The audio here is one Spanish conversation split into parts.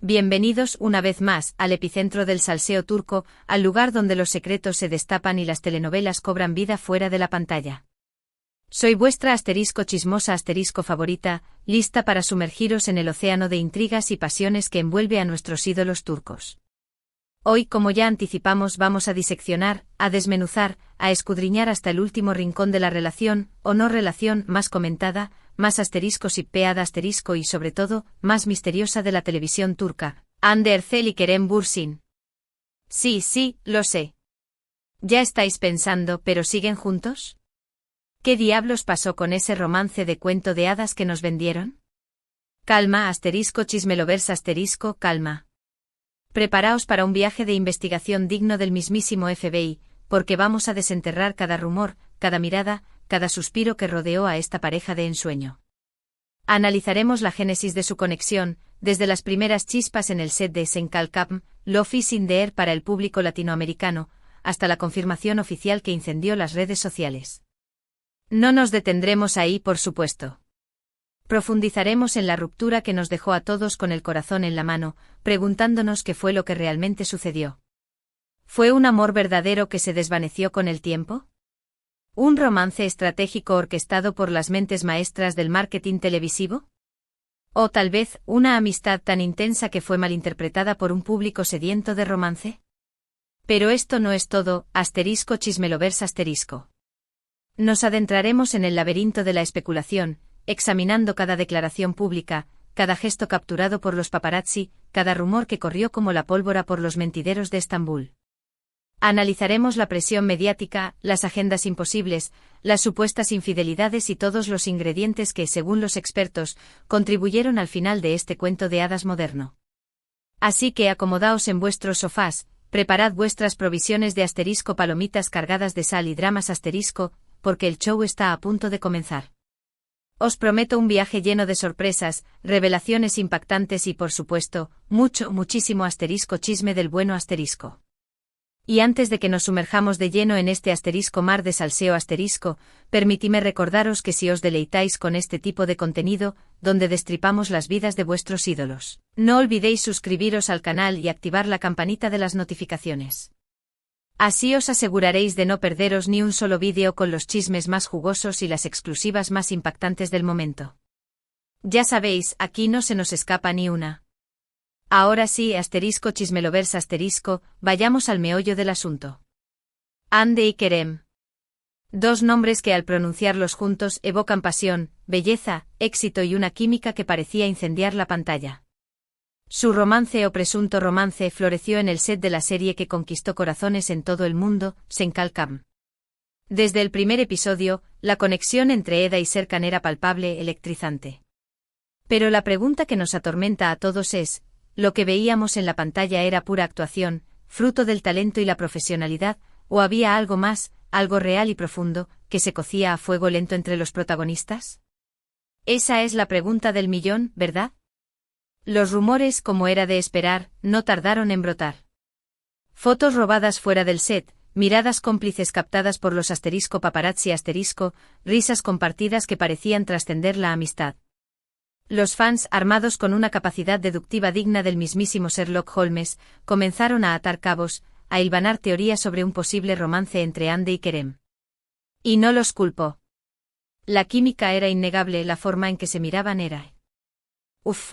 Bienvenidos una vez más al epicentro del salseo turco, al lugar donde los secretos se destapan y las telenovelas cobran vida fuera de la pantalla. Soy vuestra chismosa favorita, lista para sumergiros en el océano de intrigas y pasiones que envuelve a nuestros ídolos turcos. Hoy, como ya anticipamos, vamos a diseccionar, a desmenuzar, a escudriñar hasta el último rincón de la relación, o no relación, más comentada, más shippeada y sobre todo, más misteriosa de la televisión turca, Hande Erçel y Kerem Bürsin. Sí, lo sé. Ya estáis pensando, ¿pero siguen juntos? ¿Qué diablos pasó con ese romance de cuento de hadas que nos vendieron? Calma, chismelovers, calma. Preparaos para un viaje de investigación digno del mismísimo FBI, porque vamos a desenterrar cada rumor, cada mirada, cada suspiro que rodeó a esta pareja de ensueño. Analizaremos la génesis de su conexión, desde las primeras chispas en el set de Senkalkam, Love is in the air para el público latinoamericano, hasta la confirmación oficial que incendió las redes sociales. No nos detendremos ahí, por supuesto. Profundizaremos en la ruptura que nos dejó a todos con el corazón en la mano, preguntándonos qué fue lo que realmente sucedió. ¿Fue un amor verdadero que se desvaneció con el tiempo? ¿Un romance estratégico orquestado por las mentes maestras del marketing televisivo? ¿O tal vez, una amistad tan intensa que fue malinterpretada por un público sediento de romance? Pero esto no es todo, chismelovers. Nos adentraremos en el laberinto de la especulación, examinando cada declaración pública, cada gesto capturado por los paparazzi, cada rumor que corrió como la pólvora por los mentideros de Estambul. Analizaremos la presión mediática, las agendas imposibles, las supuestas infidelidades y todos los ingredientes que, según los expertos, contribuyeron al final de este cuento de hadas moderno. Así que acomodaos en vuestros sofás, preparad vuestras provisiones de palomitas cargadas de sal y dramas porque el show está a punto de comenzar. Os prometo un viaje lleno de sorpresas, revelaciones impactantes y, por supuesto, muchísimo chisme del bueno . Y antes de que nos sumerjamos de lleno en este mar de salseo permitidme recordaros que si os deleitáis con este tipo de contenido, donde destripamos las vidas de vuestros ídolos, no olvidéis suscribiros al canal y activar la campanita de las notificaciones. Así os aseguraréis de no perderos ni un solo vídeo con los chismes más jugosos y las exclusivas más impactantes del momento. Ya sabéis, aquí no se nos escapa ni una. Ahora sí, chismelovers, vayamos al meollo del asunto. Hande y Kerem. Dos nombres que al pronunciarlos juntos evocan pasión, belleza, éxito y una química que parecía incendiar la pantalla. Su romance o presunto romance floreció en el set de la serie que conquistó corazones en todo el mundo, Senkalkam. Desde el primer episodio, la conexión entre Eda y Serkan era palpable, electrizante. Pero la pregunta que nos atormenta a todos es, ¿lo que veíamos en la pantalla era pura actuación, fruto del talento y la profesionalidad, o había algo más, algo real y profundo, que se cocía a fuego lento entre los protagonistas? Esa es la pregunta del millón, ¿verdad? Los rumores, como era de esperar, no tardaron en brotar. Fotos robadas fuera del set, miradas cómplices captadas por los paparazzi risas compartidas que parecían trascender la amistad. Los fans, armados con una capacidad deductiva digna del mismísimo Sherlock Holmes, comenzaron a atar cabos, a hilvanar teorías sobre un posible romance entre Hande y Kerem. Y no los culpo. La química era innegable, la forma en que se miraban era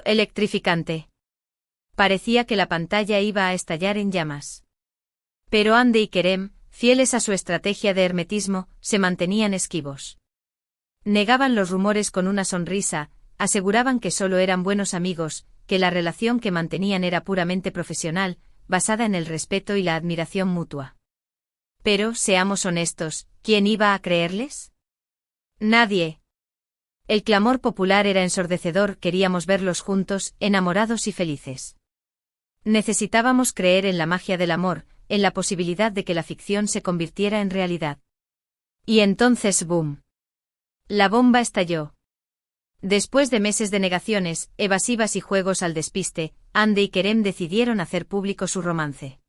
electrificante. Parecía que la pantalla iba a estallar en llamas. Pero Hande y Kerem, fieles a su estrategia de hermetismo, se mantenían esquivos. Negaban los rumores con una sonrisa, aseguraban que solo eran buenos amigos, que la relación que mantenían era puramente profesional, basada en el respeto y la admiración mutua. Pero, seamos honestos, ¿quién iba a creerles? Nadie. El clamor popular era ensordecedor, queríamos verlos juntos, enamorados y felices. Necesitábamos creer en la magia del amor, en la posibilidad de que la ficción se convirtiera en realidad. Y entonces, ¡boom! La bomba estalló. Después de meses de negaciones, evasivas y juegos al despiste, Hande y Kerem decidieron hacer público su romance.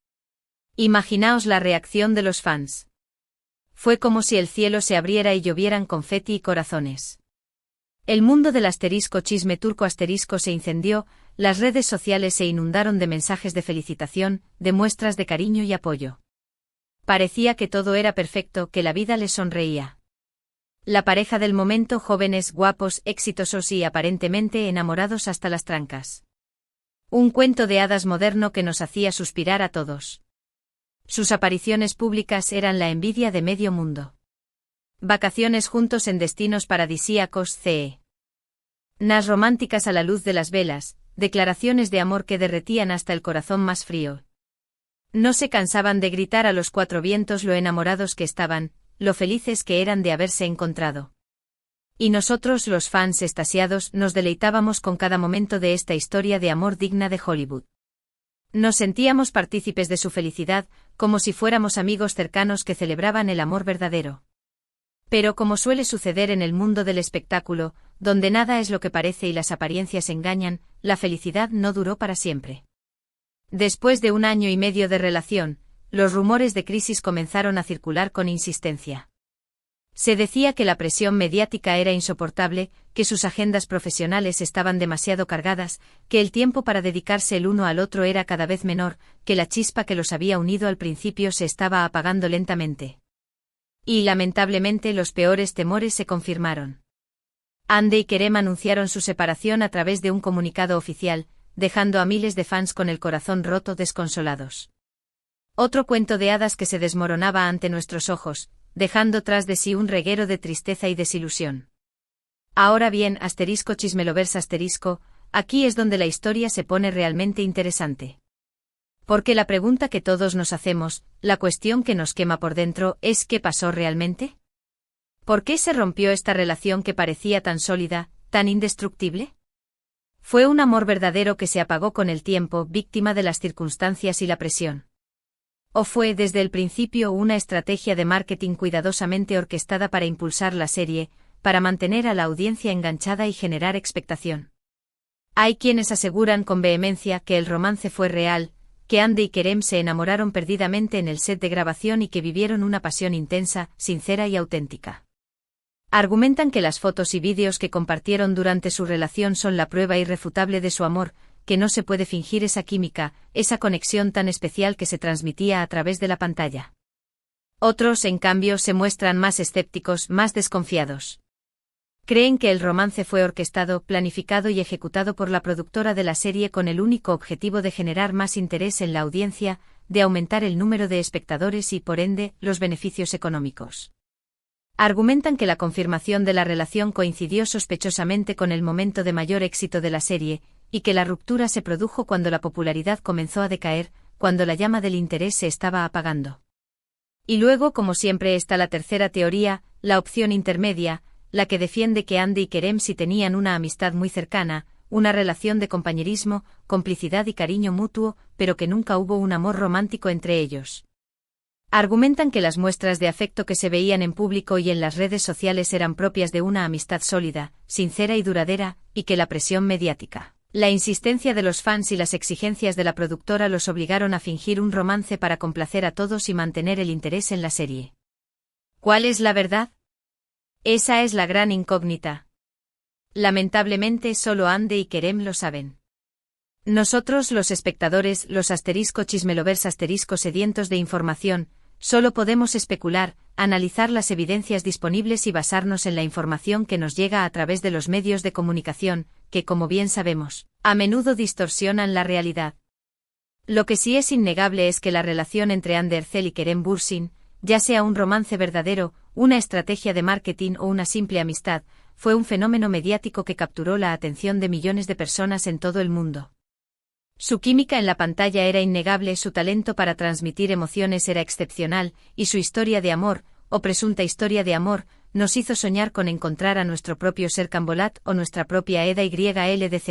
Imaginaos la reacción de los fans. Fue como si el cielo se abriera y llovieran confeti y corazones. El mundo del chisme turco se incendió, las redes sociales se inundaron de mensajes de felicitación, de muestras de cariño y apoyo. Parecía que todo era perfecto, que la vida les sonreía. La pareja del momento, jóvenes, guapos, exitosos y aparentemente enamorados hasta las trancas. Un cuento de hadas moderno que nos hacía suspirar a todos. Sus apariciones públicas eran la envidia de medio mundo. Vacaciones juntos en destinos paradisíacos, c.e. Nas románticas a la luz de las velas, declaraciones de amor que derretían hasta el corazón más frío. No se cansaban de gritar a los cuatro vientos lo enamorados que estaban, lo felices que eran de haberse encontrado. Y nosotros, los fans extasiados, nos deleitábamos con cada momento de esta historia de amor digna de Hollywood. Nos sentíamos partícipes de su felicidad, como si fuéramos amigos cercanos que celebraban el amor verdadero. Pero como suele suceder en el mundo del espectáculo, donde nada es lo que parece y las apariencias engañan, la felicidad no duró para siempre. Después de 1 año y medio de relación, los rumores de crisis comenzaron a circular con insistencia. Se decía que la presión mediática era insoportable, que sus agendas profesionales estaban demasiado cargadas, que el tiempo para dedicarse el uno al otro era cada vez menor, que la chispa que los había unido al principio se estaba apagando lentamente. Y lamentablemente los peores temores se confirmaron. Ande y Kerem anunciaron su separación a través de un comunicado oficial, dejando a miles de fans con el corazón roto, desconsolados. Otro cuento de hadas que se desmoronaba ante nuestros ojos, dejando tras de sí un reguero de tristeza y desilusión. Ahora bien, *chismelovers*, aquí es donde la historia se pone realmente interesante. Porque la pregunta que todos nos hacemos, la cuestión que nos quema por dentro, es ¿qué pasó realmente? ¿Por qué se rompió esta relación que parecía tan sólida, tan indestructible? ¿Fue un amor verdadero que se apagó con el tiempo, víctima de las circunstancias y la presión? ¿O fue desde el principio una estrategia de marketing cuidadosamente orquestada para impulsar la serie, para mantener a la audiencia enganchada y generar expectación? Hay quienes aseguran con vehemencia que el romance fue real, que Ande y Kerem se enamoraron perdidamente en el set de grabación y que vivieron una pasión intensa, sincera y auténtica. Argumentan que las fotos y vídeos que compartieron durante su relación son la prueba irrefutable de su amor, que no se puede fingir esa química, esa conexión tan especial que se transmitía a través de la pantalla. Otros, en cambio, se muestran más escépticos, más desconfiados. Creen que el romance fue orquestado, planificado y ejecutado por la productora de la serie con el único objetivo de generar más interés en la audiencia, de aumentar el número de espectadores y, por ende, los beneficios económicos. Argumentan que la confirmación de la relación coincidió sospechosamente con el momento de mayor éxito de la serie, y que la ruptura se produjo cuando la popularidad comenzó a decaer, cuando la llama del interés se estaba apagando. Y luego, como siempre, está la tercera teoría, la opción intermedia, la que defiende que Ande y Kerem sí tenían una amistad muy cercana, una relación de compañerismo, complicidad y cariño mutuo, pero que nunca hubo un amor romántico entre ellos. Argumentan que las muestras de afecto que se veían en público y en las redes sociales eran propias de una amistad sólida, sincera y duradera, y que la presión mediática, la insistencia de los fans y las exigencias de la productora los obligaron a fingir un romance para complacer a todos y mantener el interés en la serie. ¿Cuál es la verdad? Esa es la gran incógnita. Lamentablemente solo Ande y Kerem lo saben. Nosotros, los espectadores, los *chismelovers* sedientos de información, solo podemos especular, analizar las evidencias disponibles y basarnos en la información que nos llega a través de los medios de comunicación, que, como bien sabemos, a menudo distorsionan la realidad. Lo que sí es innegable es que la relación entre Ande Erçel y Kerem Bürsin, ya sea un romance verdadero, una estrategia de marketing o una simple amistad, fue un fenómeno mediático que capturó la atención de millones de personas en todo el mundo. Su química en la pantalla era innegable, su talento para transmitir emociones era excepcional, y su historia de amor, o presunta historia de amor, nos hizo soñar con encontrar a nuestro propio Serkan Bolat o nuestra propia Eda YLDZ.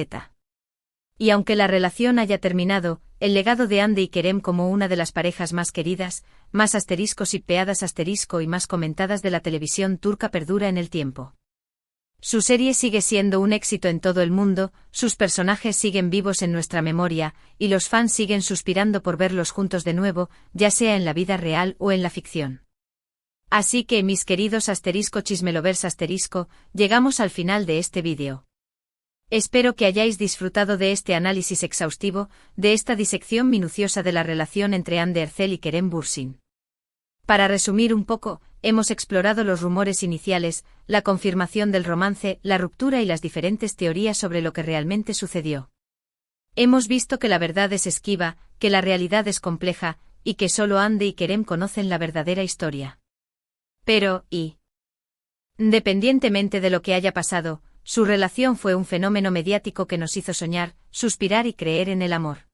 Y aunque la relación haya terminado, el legado de Ande y Kerem como una de las parejas más queridas, más *shippeadas* y más comentadas de la televisión turca perdura en el tiempo. Su serie sigue siendo un éxito en todo el mundo, sus personajes siguen vivos en nuestra memoria, y los fans siguen suspirando por verlos juntos de nuevo, ya sea en la vida real o en la ficción. Así que, mis queridos *chismelovers*, llegamos al final de este vídeo. Espero que hayáis disfrutado de este análisis exhaustivo, de esta disección minuciosa de la relación entre Anne de Hercel y Kerem Bürsin. Para resumir un poco, hemos explorado los rumores iniciales, la confirmación del romance, la ruptura y las diferentes teorías sobre lo que realmente sucedió. Hemos visto que la verdad es esquiva, que la realidad es compleja, y que solo Anne y Kerem conocen la verdadera historia. Pero, independientemente de lo que haya pasado, su relación fue un fenómeno mediático que nos hizo soñar, suspirar y creer en el amor.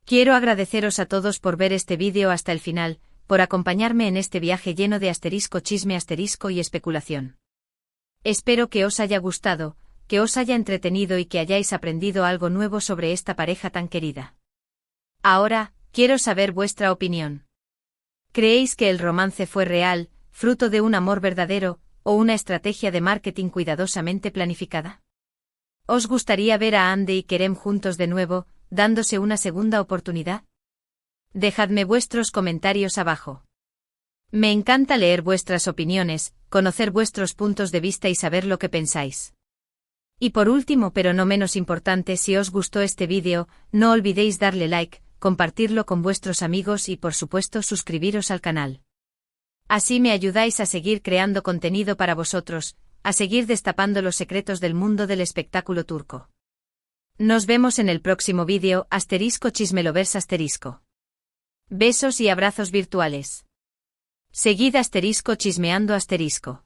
Quiero agradeceros a todos por ver este vídeo hasta el final, por acompañarme en este viaje lleno de asterisco chisme asterisco y especulación. Espero que os haya gustado, que os haya entretenido y que hayáis aprendido algo nuevo sobre esta pareja tan querida. Ahora, quiero saber vuestra opinión. ¿Creéis que el romance fue real, fruto de un amor verdadero, o una estrategia de marketing cuidadosamente planificada? ¿Os gustaría ver a Anne y Kerem juntos de nuevo, dándose una segunda oportunidad? Dejadme vuestros comentarios abajo. Me encanta leer vuestras opiniones, conocer vuestros puntos de vista y saber lo que pensáis. Y por último pero no menos importante, si os gustó este vídeo, no olvidéis darle like, compartirlo con vuestros amigos y por supuesto suscribiros al canal. Así me ayudáis a seguir creando contenido para vosotros, a seguir destapando los secretos del mundo del espectáculo turco. Nos vemos en el próximo vídeo, asterisco chismelovers asterisco. Besos y abrazos virtuales. Seguid asterisco chismeando asterisco.